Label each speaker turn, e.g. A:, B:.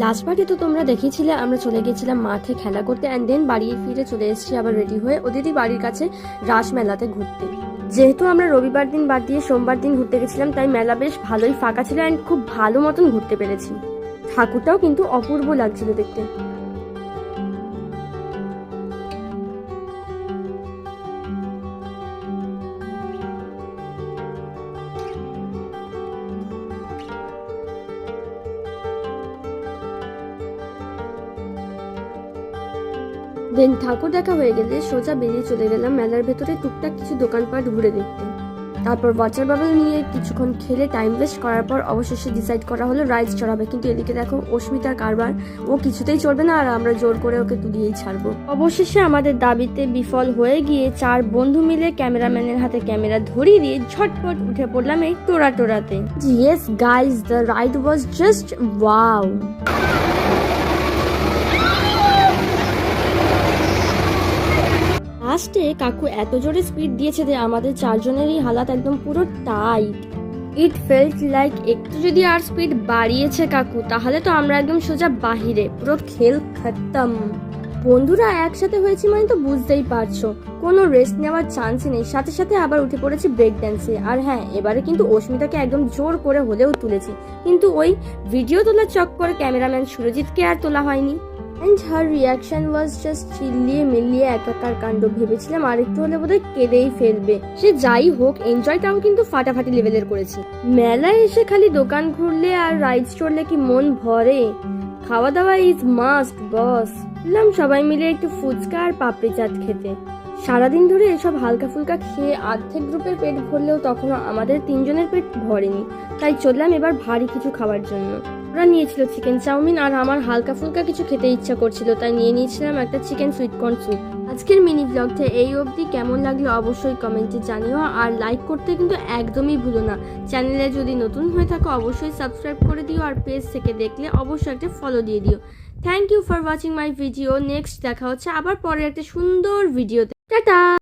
A: Last পার্টে তো তোমরা দেখেছিলে আমরা চলে গেছিলাম মাঠে খেলা করতে অ্যান্ড দেন বাড়ি ফিরে চলে এসেছি আবার রেডি হয়ে ওদেরই বাড়ির কাছে রাস মেলাতে ঘুরতে। যেহেতু আমরা রবিবার দিন বাদ দিয়ে সোমবার দিন ঘুরতে গেছিলাম তাই মেলা বেশ ভালোই ফাঁকা ছিল অ্যান্ড খুব ভালো মতন ঘুরতে পেরেছি। ঠাকুরটাও কিন্তু অপূর্ব লাগছিল দেখতে। দেন ঠাকুর দেখা হয়ে গেলে সোজা বেরিয়ে চলে গেলাম মেলার ভেতরে টুকটাক কিছু দোকানপাট ঘুরে দেখতে। তারপর ওয়াটার বাবল নিয়ে কিছুক্ষণ খেলে টাইম ওয়েস্ট করার পর অবশেষে ডিসাইড করা হলো রাইডস চড়াবে, কিন্তু এদিকে দেখো অস্মিতার কারবার, ও কিছুতেই চড়বে না আর আমরা জোর করে ওকে তুলিয়েই ছাড়বো। অবশেষে আমাদের দাবিতে বিফল হয়ে গিয়ে 4 বন্ধু মিলে ক্যামেরাম্যানের হাতে ক্যামেরা ধরিয়ে দিয়ে ঝটপট উঠে পড়লাম এই টোরাতে। Yes guys, the ride was just wow. লাস্টে কাকু এত জোরে স্পিড দিয়েছে যে আমাদের 4 জনেরই হালাত একদম পুরো টাইট। ইট ফেল্ট লাইক একটু যদি আর স্পিড বাড়িয়েছে কাকু তাহলে তো আমরা একদম সোজা বাহিরে, পুরো খেল খতম। বন্ধুরা একসাথে হয়েছি মানে তো বুঝতেই পারছো কোনো রেস্ট নেওয়ার চান্সই নেই, সাথে সাথে আবার উঠে পড়েছি ব্রেক ড্যান্সে। আর হ্যাঁ, এবারে কিন্তু অস্মিতাকে একদম জোর করে হলেও তুলেছি, কিন্তু ওই ভিডিও তোলার চক্করে ক্যামেরাম্যান সুরজিৎকে আর তোলা হয়নি। And her reaction was just চিল্লিয়ে মিলিয়ে একাকার কাণ্ড। ভেবেছিলাম আরেকটু হলে বোধহয় কেঁদেই ফেলবে। সে যাই হোক, এনজয়টাও কিন্তু ফাটাফাটি লেভেলের করেছি। মেলায় এসে খালি দোকান ঘুরলে আর রাইডস চড়লে কি মন ভরে? খাওয়া দাওয়া ইজ মাস্ট বস। বললাম সবাই মিলে একটু ফুচকা আর পাপড়ি চাট খেতে। সারাদিন ধরে এসব হালকা ফুলকা খেয়ে অর্ধেক গ্রুপের পেট ভরলেও তখনও আমাদের 3 জনের পেট ভরেনি, তাই চললাম এবার ভারী কিছু খাওয়ার জন্য। ওরা নিয়েছিল চিকেন চাউমিন আর আমার হালকা ফুলকা কিছু খেতে ইচ্ছা করছিল, তাই নিয়ে নিয়েছিলাম একটা চিকেন সুইট কর্ন স্যুপ। আজকের মিনি ব্লগটা এই অবধি। কেমন লাগলো অবশ্যই কমেন্টে জানিও, আর লাইক করতে কিন্তু একদমই ভুলো না। চ্যানেলে যদি নতুন হয়ে থাকো অবশ্যই সাবস্ক্রাইব করে দিও, আর পেজ থেকে দেখলে অবশ্যই একটা ফলো দিয়ে দিও। Thank you for watching my video. Next দেখা হচ্ছে আবার পরে একটা সুন্দর ভিডিওতে। টাটা।